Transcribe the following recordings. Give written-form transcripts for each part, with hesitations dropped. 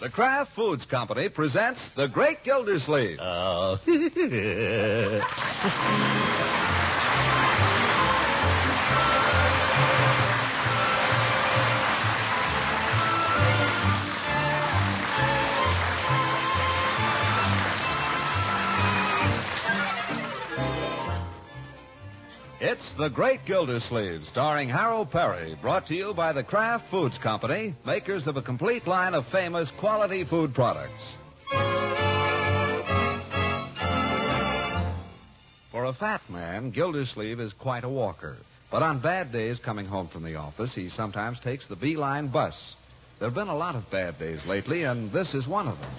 The Kraft Foods Company presents The Great Gildersleeve. Oh. It's The Great Gildersleeve, starring Harold Peary, brought to you by the Kraft Foods Company, makers of a complete line of famous quality food products. For a fat man, Gildersleeve is quite a walker. But on bad days coming home from the office, he sometimes takes the B-line bus. There have been a lot of bad days lately, and this is one of them.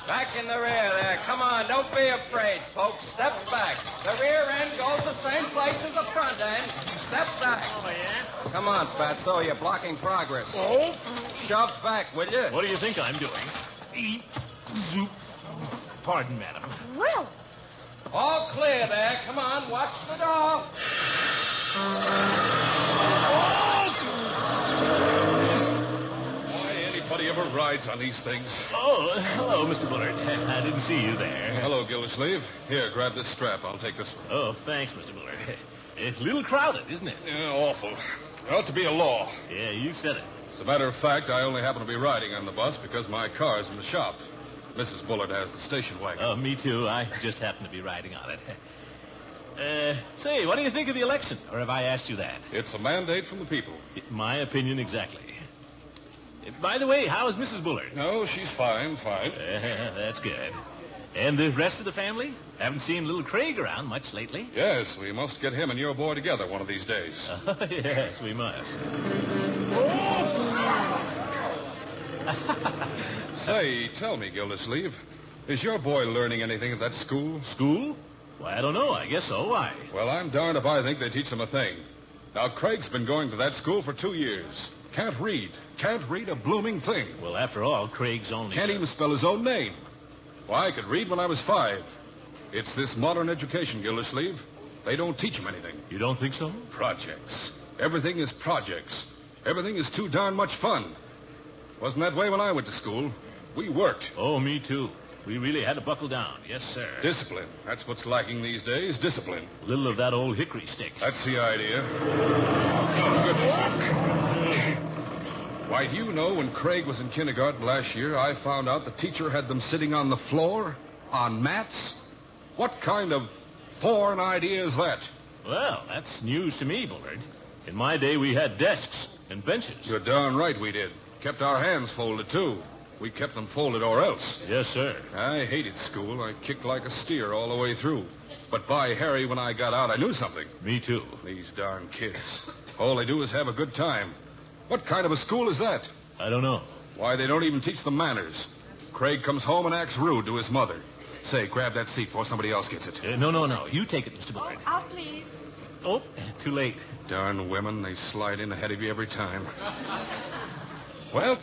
Back in the rear there. Come on, don't be afraid, folks. Step back. The rear end goes the same place as the front end. Step back. Oh, yeah? Come on, Fatso, you're blocking progress. Oh? Shove back, will you? What do you think I'm doing? Eat, zoop. Pardon, madam. Well, All clear there. Come on, watch the door. Why anybody ever rides on these things? Oh, hello, Mr. Bullard. I didn't see you there. Hello, Gildersleeve. Here, grab this strap. I'll take this one. Oh, thanks, Mr. Bullard. It's a little crowded, isn't it? Yeah, awful. There ought to be a law. Yeah, you said it. As a matter of fact, I only happen to be riding on the bus because my car's in the shop. Mrs. Bullard has the station wagon. Oh, me too. I just happen to be riding on it. Say, what do you think of the election? Or have I asked you that? It's a mandate from the people. My opinion exactly. By the way, how is Mrs. Bullard? No, she's fine. That's good. And the rest of the family? Haven't seen little Craig around much lately. Yes, we must get him and your boy together one of these days. Yes, we must. Say, tell me, Gildersleeve, is your boy learning anything at that school? School? Why, I don't know. I guess so. Why? Well, I'm darned if I think they teach him a thing. Now, Craig's been going to that school for 2 years. Can't read a blooming thing. Well, after all, Craig's only... Can't even spell his own name. Why, I could read when I was 5. It's this modern education, Gildersleeve. They don't teach him anything. You don't think so? Projects. Everything is projects. Everything is too darn much fun. Wasn't that way when I went to school. We worked. Oh, me too. We really had to buckle down. Yes, sir. Discipline. That's what's lacking these days. Discipline. A little of that old hickory stick. That's the idea. Oh, goodness. Why, do you know when Craig was in kindergarten last year, I found out the teacher had them sitting on the floor, on mats? What kind of foreign idea is that? Well, that's news to me, Bullard. In my day, we had desks and benches. You're darn right we did. Kept our hands folded, too. We kept them folded or else. Yes, sir. I hated school. I kicked like a steer all the way through. But by Harry, when I got out, I knew something. Me too. These darn kids. All they do is have a good time. What kind of a school is that? I don't know. Why, they don't even teach them manners. Craig comes home and acts rude to his mother. Say, grab that seat before somebody else gets it. No. You take it, Mr. Bullard. out, please. Oh, too late. Darn women, they slide in ahead of you every time. Well,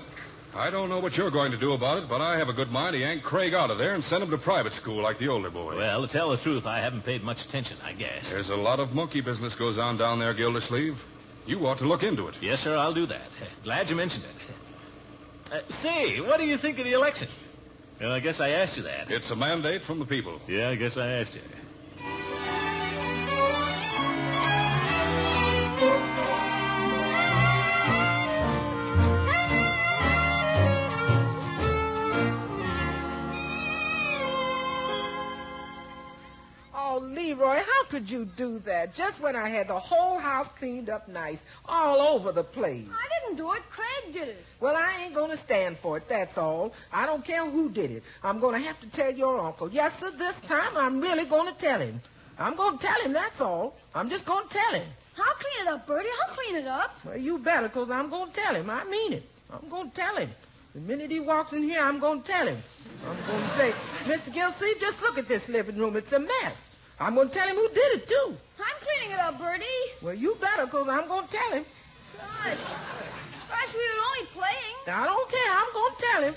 I don't know what you're going to do about it, but I have a good mind to yank Craig out of there and send him to private school like the older boy. Well, to tell the truth, I haven't paid much attention, I guess. There's a lot of monkey business goes on down there, Gildersleeve. You ought to look into it. Yes, sir, I'll do that. Glad you mentioned it. Say, what do you think of the election? Well, I guess I asked you that. It's a mandate from the people. Yeah, I guess I asked you. Leroy, how could you do that? Just when I had the whole house cleaned up nice, all over the place. I didn't do it. Craig did it. Well, I ain't going to stand for it, that's all. I don't care who did it. I'm going to have to tell your uncle. Yes, sir, this time I'm really going to tell him. I'm going to tell him, that's all. I'm just going to tell him. I'll clean it up, Bertie. I'll clean it up. Well, you better, because I'm going to tell him. I mean it. I'm going to tell him. The minute he walks in here, I'm going to tell him. I'm going to say, Mr. Gildersleeve, just look at this living room. It's a mess. I'm going to tell him who did it, too. I'm cleaning it up, Bertie. Well, you better, because I'm going to tell him. Gosh, we were only playing. I don't care. I'm going to tell him.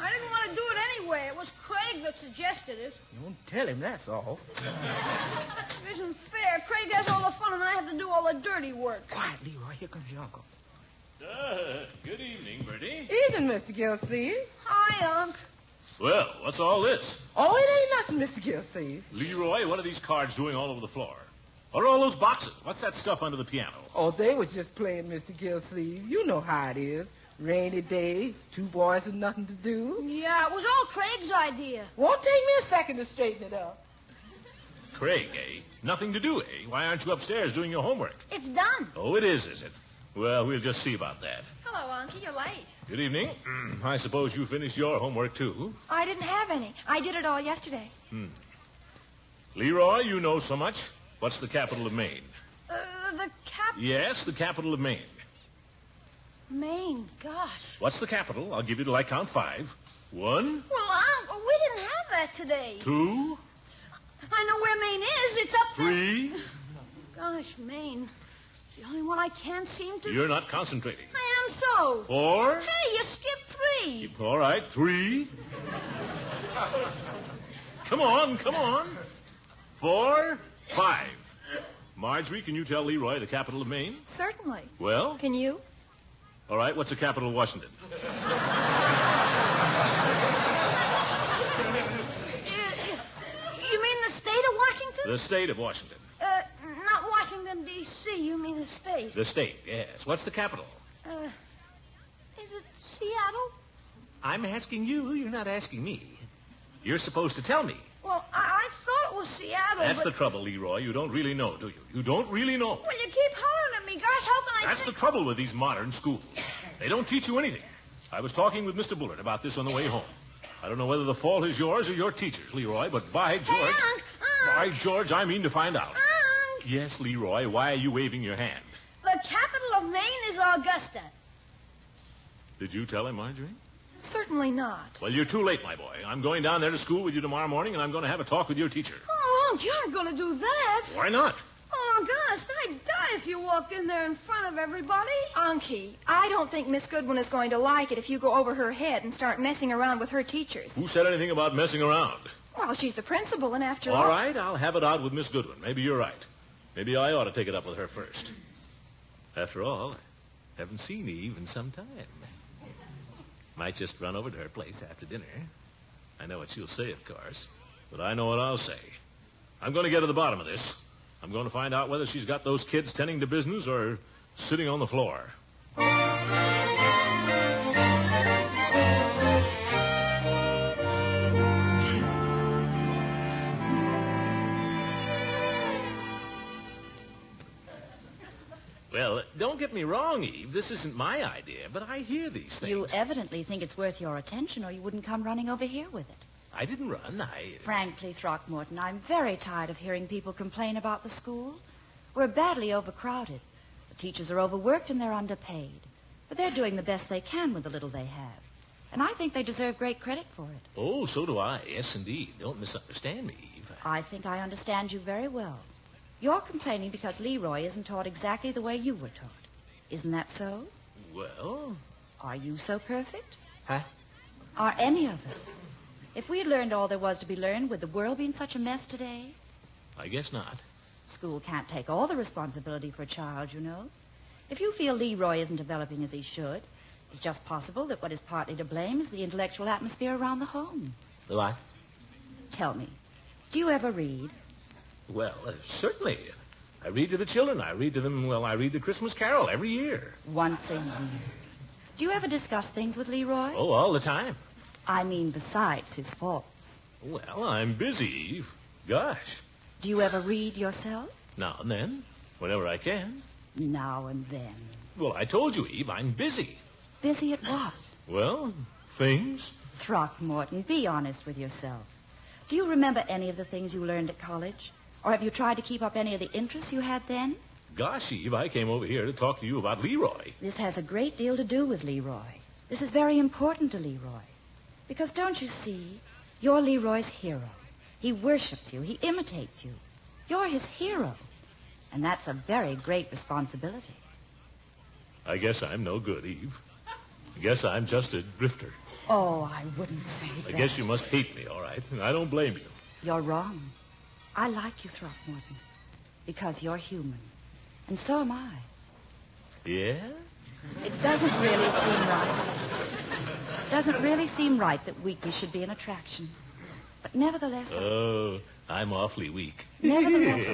I didn't want to do it anyway. It was Craig that suggested it. You won't tell him, that's all. It isn't fair. Craig has all the fun, and I have to do all the dirty work. Quiet, Leroy. Here comes your uncle. evening, Mr. Gildersleeve. Hi, Unc. Well, what's all this? Oh, it ain't nothing, Mr. Gildersleeve. Leroy, what are these cards doing all over the floor? What are all those boxes? What's that stuff under the piano? Oh, they were just playing, Mr. Gildersleeve. You know how it is. Rainy day, two boys with nothing to do. Yeah, it was all Craig's idea. Won't take me a second to straighten it up. Craig, eh? Nothing to do, eh? Why aren't you upstairs doing your homework? It's done. Oh, it is it? Well, we'll just see about that. Hello, Unky. You're late. Good evening. I suppose you finished your homework, too. I didn't have any. I did it all yesterday. Leroy, you know so much. What's the capital of Maine? The Yes, the capital of Maine. Maine, gosh. What's the capital? I'll give you till I count 5. 1, Well, Unc, we didn't have that today. 2, I know where Maine is. It's up there. 3. Gosh, Maine. It's the only one I can't seem to... You're not concentrating. I am so. 4. Hey, you skipped 3. All right, 3. Come on. 4, 5. Marjorie, can you tell Leroy the capital of Maine? Certainly. Well? Can you? All right, what's the capital of Washington? You mean the state of Washington? The state of Washington. Not Washington, D.C. You mean the state. The state, yes. What's the capital? Is it Seattle? I'm asking you. You're not asking me. You're supposed to tell me. Well, I thought it was Seattle, That's but... the trouble, Leroy. You don't really know, do you? You don't really know. Well, you keep hollering at me. Gosh, how can I That's the trouble with these modern schools. They don't teach you anything. I was talking with Mr. Bullard about this on the way home. I don't know whether the fault is yours or your teacher's, Leroy, but by George... Hey, Unc! By George, I mean to find out. Unc! Yes, Leroy, why are you waving your hand? The capital of Maine is Augusta. Did you tell him, Marjorie? Certainly not. Well, you're too late, my boy. I'm going down there to school with you tomorrow morning, and I'm going to have a talk with your teacher. Oh, Unc, you aren't going to do that. Why not? Oh, gosh, I'd die if you walked in there in front of everybody. Unky, I don't think Miss Goodwin is going to like it if you go over her head and start messing around with her teachers. Who said anything about messing around? Well, she's the principal, and after all... All right, I'll have it out with Miss Goodwin. Maybe you're right. Maybe I ought to take it up with her first. After all, I haven't seen Eve in some time. Might just run over to her place after dinner. I know what she'll say, of course, but I know what I'll say. I'm going to get to the bottom of this. I'm going to find out whether she's got those kids tending to business or sitting on the floor. Well, don't get me wrong, Eve. This isn't my idea, but I hear these things. You evidently think it's worth your attention, or you wouldn't come running over here with it. I didn't run. Frankly, Throckmorton, I'm very tired of hearing people complain about the school. We're badly overcrowded. The teachers are overworked and they're underpaid. But they're doing the best they can with the little they have. And I think they deserve great credit for it. Oh, so do I. Yes, indeed. Don't misunderstand me, Eve. I think I understand you very well. You're complaining because Leroy isn't taught exactly the way you were taught. Isn't that so? Well... Are you so perfect? Huh? Are any of us? If we had learned all there was to be learned, would the world be in such a mess today? I guess not. School can't take all the responsibility for a child, you know. If you feel Leroy isn't developing as he should, it's just possible that what is partly to blame is the intellectual atmosphere around the home. What? Tell me, do you ever read? Well, certainly. I read to the children. I read to them, I read the Christmas Carol every year. Once a year. Do you ever discuss things with Leroy? Oh, all the time. I mean, besides his faults. Well, I'm busy, Eve. Gosh. Do you ever read yourself? Now and then, whenever I can. Now and then. Well, I told you, Eve, I'm busy. Busy at what? Well, things. Throckmorton, be honest with yourself. Do you remember any of the things you learned at college? Or have you tried to keep up any of the interests you had then? Gosh, Eve, I came over here to talk to you about Leroy. This has a great deal to do with Leroy. This is very important to Leroy. Because don't you see, you're Leroy's hero. He worships you. He imitates you. You're his hero. And that's a very great responsibility. I guess I'm no good, Eve. I guess I'm just a drifter. Oh, I wouldn't say that. I guess you must hate me, all right. I don't blame you. You're wrong. I like you, Throckmorton, because you're human. And so am I. Yeah? It doesn't really seem right. Doesn't really seem right that weakness should be an attraction. But nevertheless... Oh, I'm awfully weak. Nevertheless...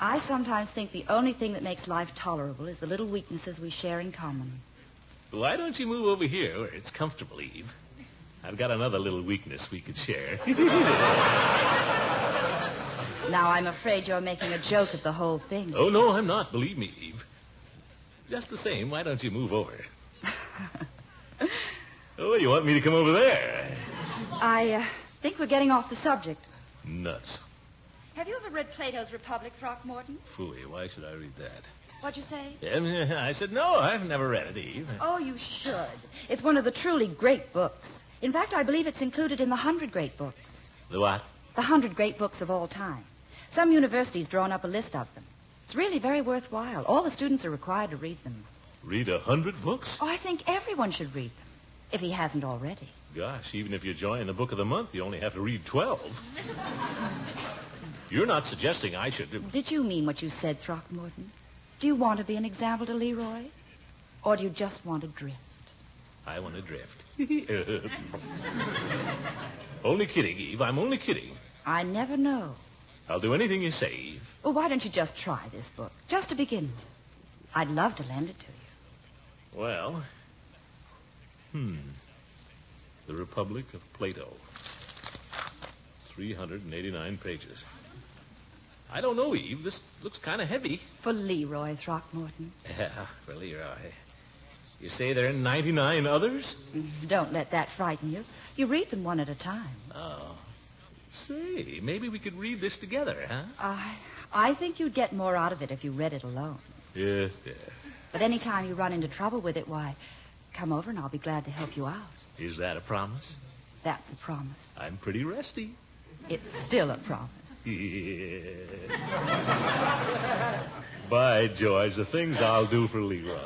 I sometimes think the only thing that makes life tolerable is the little weaknesses we share in common. Why don't you move over here where it's comfortable, Eve? I've got another little weakness we could share. Now, I'm afraid you're making a joke of the whole thing. Oh, no, I'm not. Believe me, Eve. Just the same, why don't you move over? Oh, you want me to come over there? I think we're getting off the subject. Nuts. Have you ever read Plato's Republic, Throckmorton? Phooey, why should I read that? What'd you say? I said, no, I've never read it, Eve. Oh, you should. It's one of the truly great books. In fact, I believe it's included in the 100 Great Books. The what? The 100 Great Books of all time. Some universities drawn up a list of them. It's really very worthwhile. All the students are required to read them. Read 100 books? Oh, I think everyone should read them, if he hasn't already. Gosh, even if you join the book of the month, you only have to read 12. You're not suggesting I should... Did you mean what you said, Throckmorton? Do you want to be an example to Leroy? Or do you just want to drift? I want to drift. Only kidding, Eve. I'm only kidding. I never know. I'll do anything you say, Eve. Well, why don't you just try this book, just to begin with? I'd love to lend it to you. Well, The Republic of Plato. 389 pages. I don't know, Eve. This looks kind of heavy. For Leroy, Throckmorton. Yeah, for Leroy. You say there are 99 others? Don't let that frighten you. You read them one at a time. Oh. Say, maybe we could read this together, huh? I think you'd get more out of it if you read it alone. Yeah. But any time you run into trouble with it, why, come over and I'll be glad to help you out. Is that a promise? That's a promise. I'm pretty rusty. It's still a promise. Yeah. By George, the things I'll do for Leroy.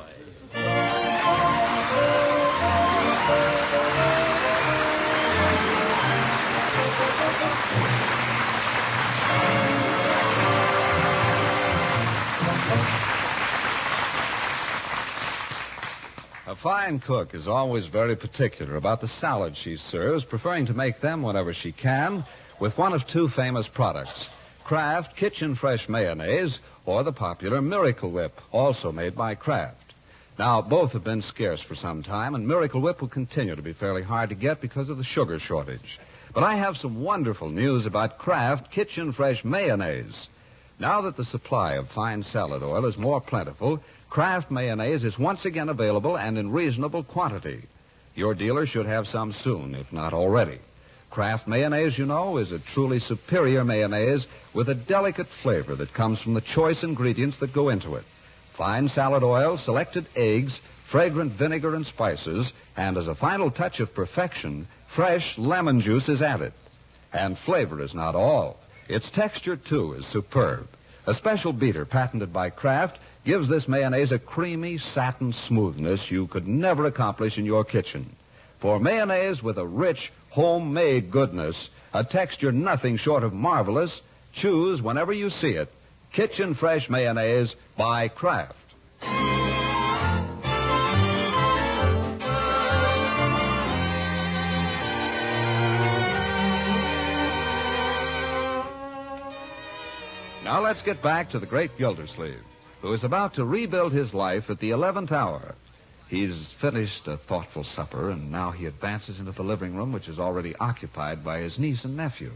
A fine cook is always very particular about the salads she serves, preferring to make them whenever she can with one of two famous products, Kraft Kitchen Fresh Mayonnaise or the popular Miracle Whip, also made by Kraft. Now, both have been scarce for some time, and Miracle Whip will continue to be fairly hard to get because of the sugar shortage. But I have some wonderful news about Kraft Kitchen Fresh Mayonnaise. Now that the supply of fine salad oil is more plentiful, Kraft mayonnaise is once again available and in reasonable quantity. Your dealer should have some soon, if not already. Kraft mayonnaise, you know, is a truly superior mayonnaise with a delicate flavor that comes from the choice ingredients that go into it. Fine salad oil, selected eggs, fragrant vinegar and spices, and as a final touch of perfection, fresh lemon juice is added. And flavor is not all. Its texture, too, is superb. A special beater patented by Kraft gives this mayonnaise a creamy satin smoothness you could never accomplish in your kitchen. For mayonnaise with a rich, homemade goodness, a texture nothing short of marvelous, choose whenever you see it, Kitchen Fresh Mayonnaise by Kraft. Now let's get back to the Great Gildersleeve, who is about to rebuild his life at the 11th hour. He's finished a thoughtful supper, and now he advances into the living room, which is already occupied by his niece and nephew.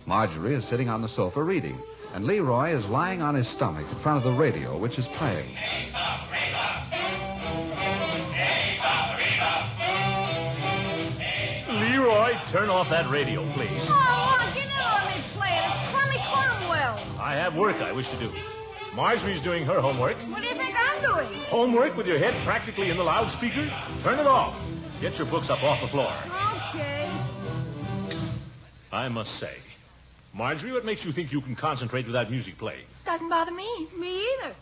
Marjorie is sitting on the sofa reading, and Leroy is lying on his stomach in front of the radio, which is playing. Leroy, turn off that radio, please. Oh, get in on me playing. It's Clemmy Cornwell. I have work I wish to do. Marjorie's doing her homework. What do you think I'm doing? Homework with your head practically in the loudspeaker? Turn it off. Get your books up off the floor. Okay. I must say, Marjorie, what makes you think you can concentrate without music playing? Doesn't bother me. Me either.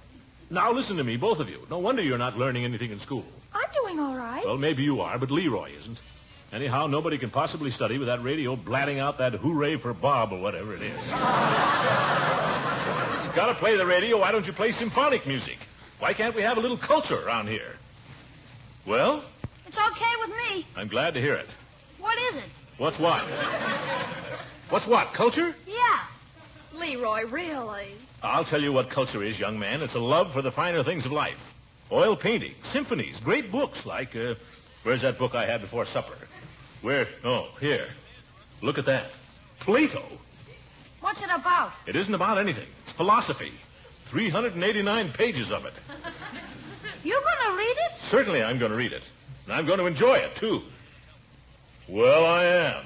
Now listen to me, both of you. No wonder you're not learning anything in school. I'm doing all right. Well, maybe you are, but Leroy isn't. Anyhow, nobody can possibly study with that radio blatting out that hooray for Bob or whatever it is. You've got to play the radio. Why don't you play symphonic music? Why can't we have a little culture around here? Well, It's okay with me. I'm glad to hear it. What is it? What's what? What's what? Culture? Yeah. Leroy, really? I'll tell you what culture is, young man. It's a love for the finer things of life. Oil paintings, symphonies, great books like, where's that book I had before supper? Where? Oh, here. Look at that. Plato. What's it about? It isn't about anything. It's philosophy. 389 pages of it. You gonna read it? Certainly I'm going to read it. And I'm going to enjoy it, too. Well, I am.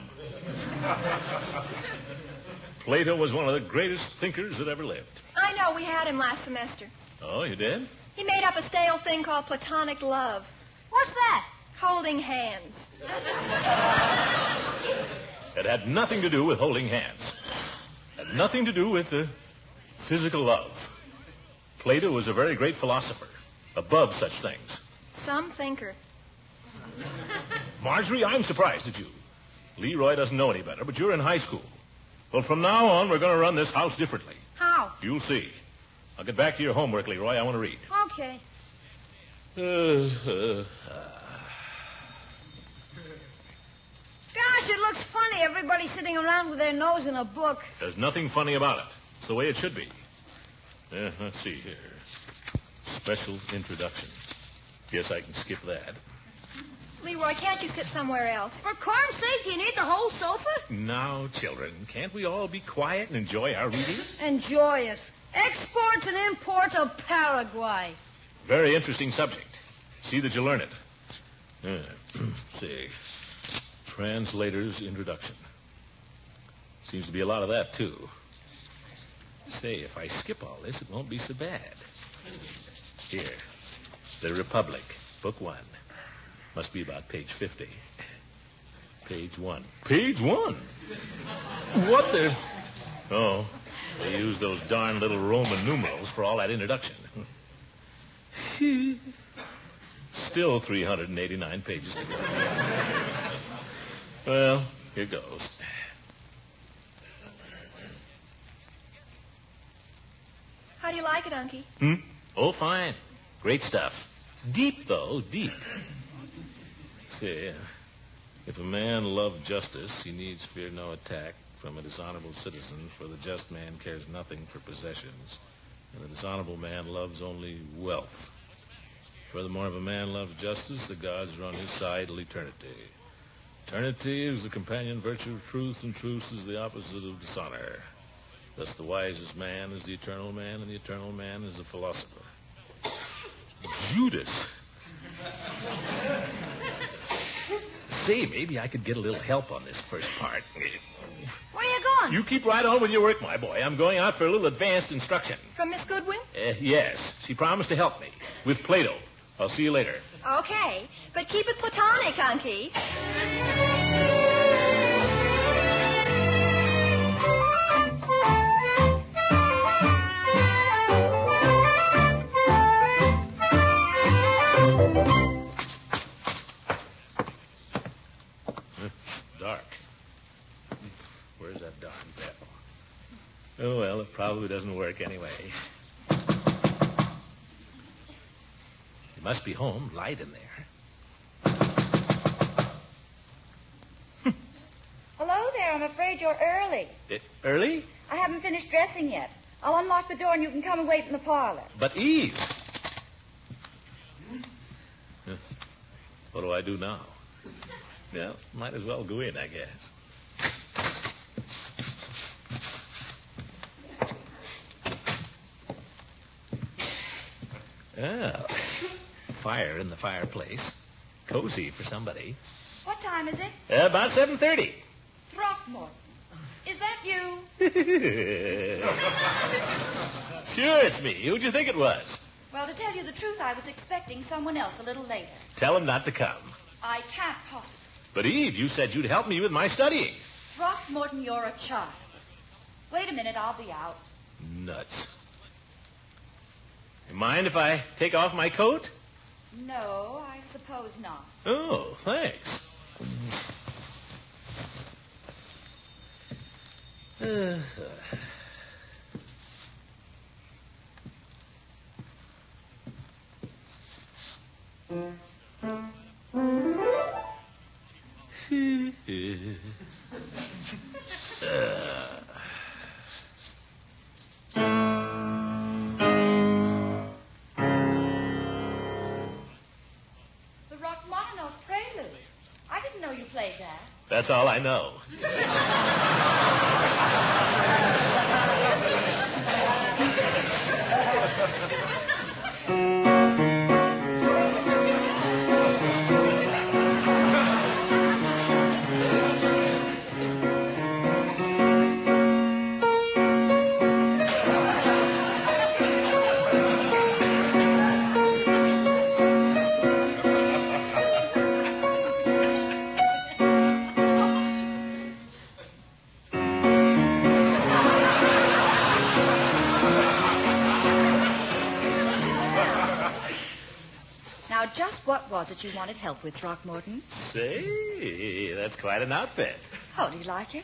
Plato was one of the greatest thinkers that ever lived. I know, we had him last semester. Oh, you did? He made up a stale thing called platonic love. What's that? Holding hands. It had nothing to do with holding hands. It had nothing to do with physical love. Plato was a very great philosopher, above such things. Some thinker. Marjorie, I'm surprised at you. Leroy doesn't know any better, but you're in high school. Well, from now on, we're going to run this house differently. How? You'll see. I'll get back to your homework, Leroy. I want to read. Okay. Gosh, it looks funny. Everybody sitting around with their nose in a book. There's nothing funny about it. It's the way it should be. Let's see here. Special introduction. Guess I can skip that. Leroy, can't you sit somewhere else? For corn's sake, you need the whole sofa? Now, children, can't we all be quiet and enjoy our reading? Enjoy it. Exports and imports of Paraguay. Very interesting subject. See that you learn it. See. Translator's introduction. Seems to be a lot of that, too. Say, if I skip all this, it won't be so bad. Here. The Republic, Book 1. Must be about page 50. Page 1. Page 1? What the... Oh, they use those darn little Roman numerals for all that introduction. Still 389 pages to go. Well, here goes. How do you like it, Unky? Oh, fine. Great stuff. Deep, though, deep. See, if a man love justice, he needs fear no attack from a dishonorable citizen, for the just man cares nothing for possessions, and the dishonorable man loves only wealth. Furthermore, if a man loves justice, the gods are on his side till eternity. Eternity is the companion virtue of truth, and truth is the opposite of dishonor. Thus the wisest man is the eternal man, and the eternal man is the philosopher. Judas. See, maybe I could get a little help on this first part. Where you going? You keep right on with your work, my boy. I'm going out for a little advanced instruction. From Miss Goodwin? Yes. She promised to help me with Plato. I'll see you later. Okay, but keep it platonic, Unky. Dark. Where's that darn bell? Oh, well, it probably doesn't work anyway. You must be home. Light in there. Hello there. I'm afraid you're early. Early? I haven't finished dressing yet. I'll unlock the door and you can come and wait in the parlor. But Eve. What do I do now? Well, might as well go in, I guess. Oh, fire in the fireplace. Cozy for somebody. What time is it? About 7:30. Throckmorton. Is that you? Sure, it's me. Who'd you think it was? Well, to tell you the truth, I was expecting someone else a little later. Tell him not to come. I can't possibly. But, Eve, you said you'd help me with my studying. Throckmorton, you're a child. Wait a minute, I'll be out. Nuts. You mind if I take off my coat? No, I suppose not. Oh, thanks. know you played that. That's all I know. Now, just what was it you wanted help with, Throckmorton? Say, that's quite an outfit. Oh, do you like it?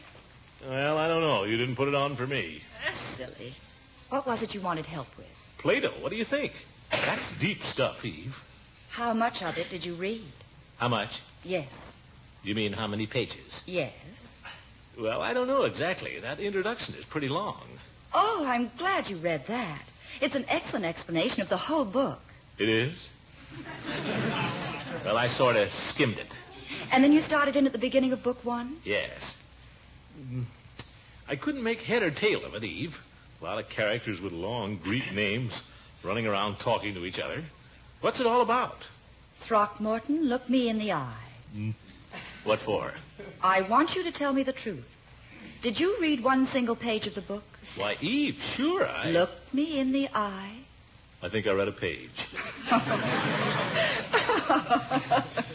Well, I don't know. You didn't put it on for me. Silly. What was it you wanted help with? Plato, what do you think? That's deep stuff, Eve. How much of it did you read? How much? Yes. You mean how many pages? Yes. Well, I don't know exactly. That introduction is pretty long. Oh, I'm glad you read that. It's an excellent explanation of the whole book. It is? Well, I sort of skimmed it. And then you started in at the beginning of book 1? Yes. I couldn't make head or tail of it, Eve. A lot of characters with long Greek names running around talking to each other. What's it all about? Throckmorton, look me in the eye. What for? I want you to tell me the truth. Did you read one single page of the book? Why, Eve, sure I... Look me in the eye. I think I read a page.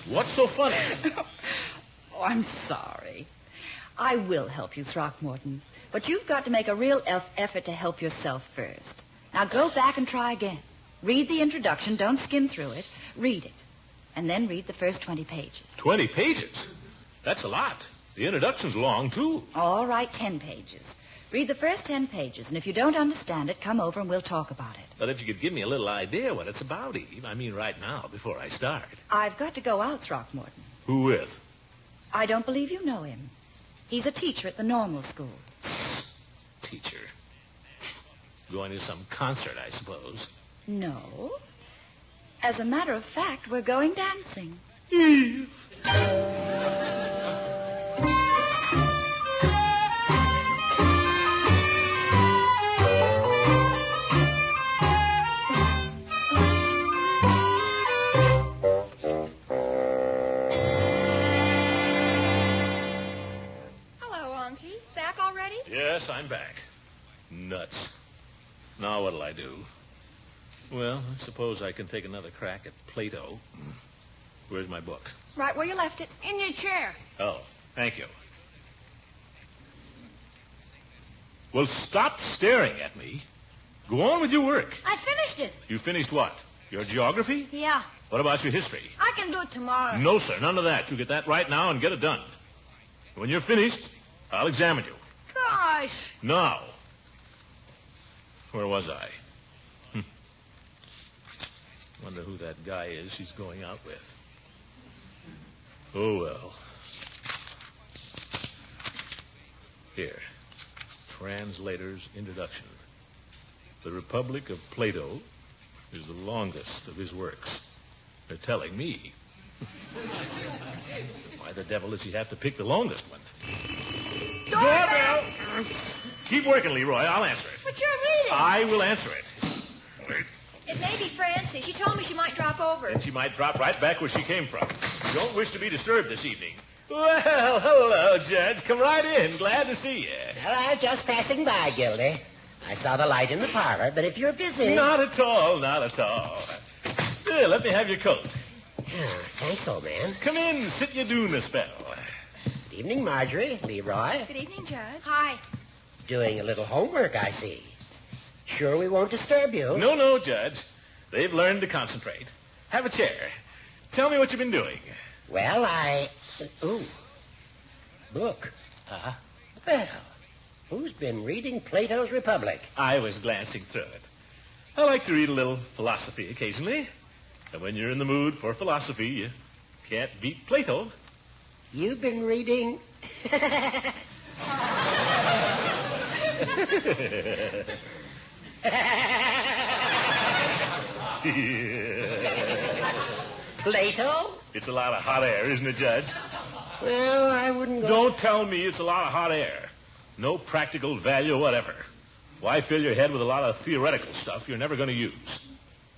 What's so funny? Oh, I'm sorry. I will help you, Throckmorton. But you've got to make a real effort to help yourself first. Now go back and try again. Read the introduction. Don't skim through it. Read it. And then read the first 20 pages. 20 pages? That's a lot. The introduction's long, too. All right, 10 pages. Read the first 10 pages, and if you don't understand it, come over and we'll talk about it. But if you could give me a little idea what it's about, Eve. I mean, right now, before I start. I've got to go out, Throckmorton. Who with? I don't believe you know him. He's a teacher at the normal school. Teacher? Going to some concert, I suppose. No. As a matter of fact, we're going dancing. Eve! Yes, I'm back. Nuts. Now what'll I do? Well, I suppose I can take another crack at Plato. Where's my book? Right where you left it. In your chair. Oh, thank you. Well, stop staring at me. Go on with your work. I finished it. You finished what? Your geography? Yeah. What about your history? I can do it tomorrow. No, sir, none of that. You get that right now and get it done. When you're finished, I'll examine you. Gosh. Now. Where was I? Wonder who that guy is she's going out with. Oh, well. Here. Translator's introduction. The Republic of Plato is the longest of his works. They're telling me. Why the devil does he have to pick the longest one? Doorbell! Keep working, Leroy. I'll answer it. But you're reading. I will answer it. It may be Francie. She told me she might drop over. And she might drop right back where she came from. You don't wish to be disturbed this evening. Well, hello, Judge. Come right in. Glad to see you. Well, I'm just passing by, Gildy. I saw the light in the parlor, but if you're busy... Not at all, not at all. Here, let me have your coat. Oh, thanks, old man. Come in, sit you doing a spell. Good evening, Marjorie. Leroy. Good evening, Judge. Hi. Doing a little homework, I see. Sure we won't disturb you? No, Judge. They've learned to concentrate. Have a chair. Tell me what you've been doing. Well, Ooh. Book. Uh-huh. Well, who's been reading Plato's Republic? I was glancing through it. I like to read a little philosophy occasionally. And when you're in the mood for philosophy, you can't beat Plato. You've been reading... Yeah. Plato? It's a lot of hot air, isn't it, Judge? Well, I wouldn't go... Don't tell me it's a lot of hot air. No practical value whatever. Why fill your head with a lot of theoretical stuff you're never going to use?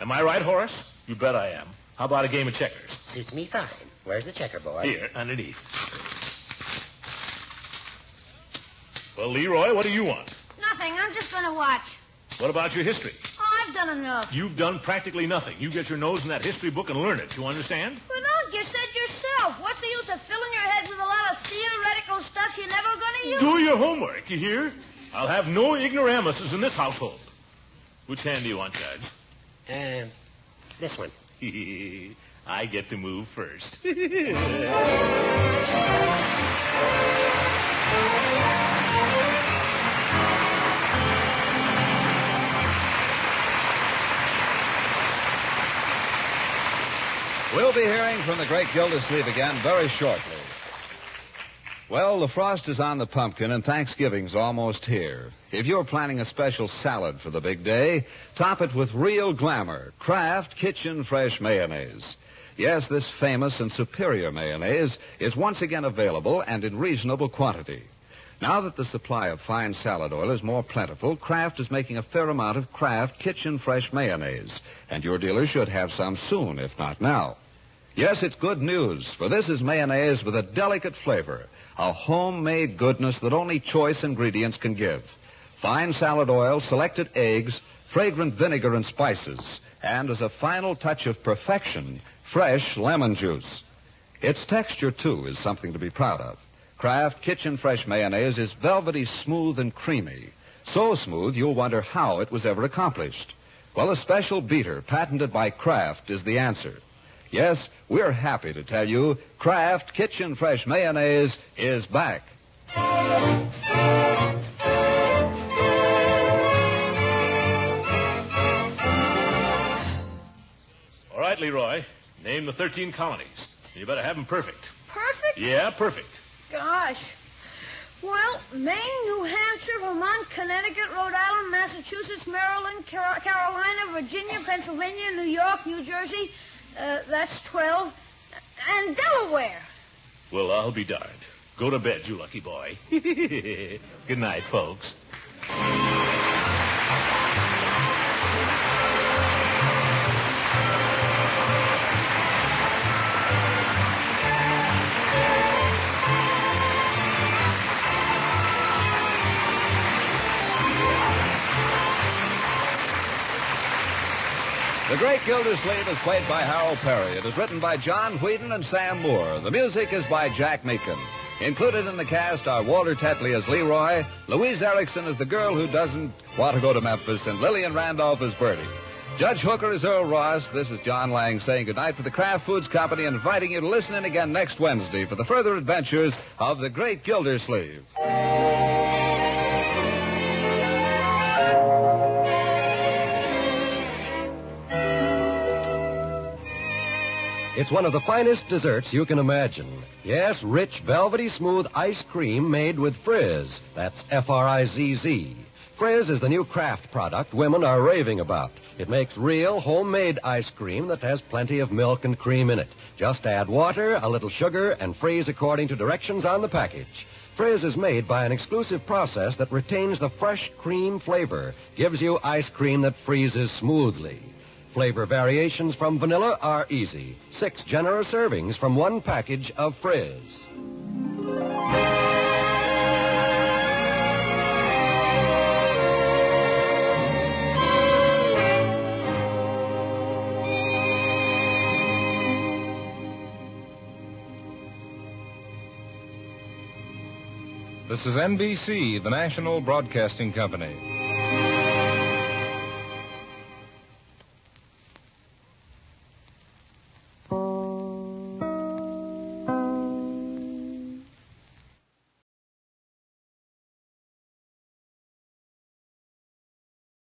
Am I right, Horace? You bet I am. How about a game of checkers? Suits me fine. Where's the checkerboard? Here, underneath. Well, Leroy, what do you want? Nothing. I'm just going to watch. What about your history? Oh, I've done enough. You've done practically nothing. You get your nose in that history book and learn it. You understand? Well, no, you said yourself. What's the use of filling your head with a lot of theoretical stuff you're never going to use? Do your homework, you hear? I'll have no ignoramuses in this household. Which hand do you want, Judge? This one. I get to move first. We'll be hearing from the Great Gildersleeve again very shortly. Well, the frost is on the pumpkin and Thanksgiving's almost here. If you're planning a special salad for the big day, top it with real glamour, Kraft Kitchen Fresh Mayonnaise. Yes, this famous and superior mayonnaise is once again available and in reasonable quantity. Now that the supply of fine salad oil is more plentiful, Kraft is making a fair amount of Kraft Kitchen Fresh Mayonnaise, and your dealer should have some soon, if not now. Yes, it's good news, for this is mayonnaise with a delicate flavor, a homemade goodness that only choice ingredients can give. Fine salad oil, selected eggs, fragrant vinegar and spices, and as a final touch of perfection, fresh lemon juice. Its texture, too, is something to be proud of. Kraft Kitchen Fresh Mayonnaise is velvety smooth and creamy. So smooth you'll wonder how it was ever accomplished. Well, a special beater patented by Kraft is the answer. Yes, we're happy to tell you Kraft Kitchen Fresh Mayonnaise is back. All right, Leroy. Name the 13 colonies. You better have them perfect. Perfect? Yeah, perfect. Gosh. Well, Maine, New Hampshire, Vermont, Connecticut, Rhode Island, Massachusetts, Maryland, Carolina, Virginia, Pennsylvania, New York, New Jersey. That's 12. And Delaware. Well, I'll be darned. Go to bed, you lucky boy. Good night, folks. The Great Gildersleeve is played by Harold Peary. It is written by John Whedon and Sam Moore. The music is by Jack Meakin. Included in the cast are Walter Tetley as Leroy, Louise Erickson as the girl who doesn't want to go to Memphis, and Lillian Randolph as Bertie. Judge Hooker is Earl Ross. This is John Lang saying goodnight for the Kraft Foods Company and inviting you to listen in again next Wednesday for the further adventures of the Great Gildersleeve. It's one of the finest desserts you can imagine. Yes, rich, velvety smooth ice cream made with Frizz. That's F-R-I-Z-Z. Frizz is the new Kraft product women are raving about. It makes real homemade ice cream that has plenty of milk and cream in it. Just add water, a little sugar, and freeze according to directions on the package. Frizz is made by an exclusive process that retains the fresh cream flavor, gives you ice cream that freezes smoothly. Flavor variations from vanilla are easy. 6 generous servings from one package of Frizz. This is NBC, the National Broadcasting Company.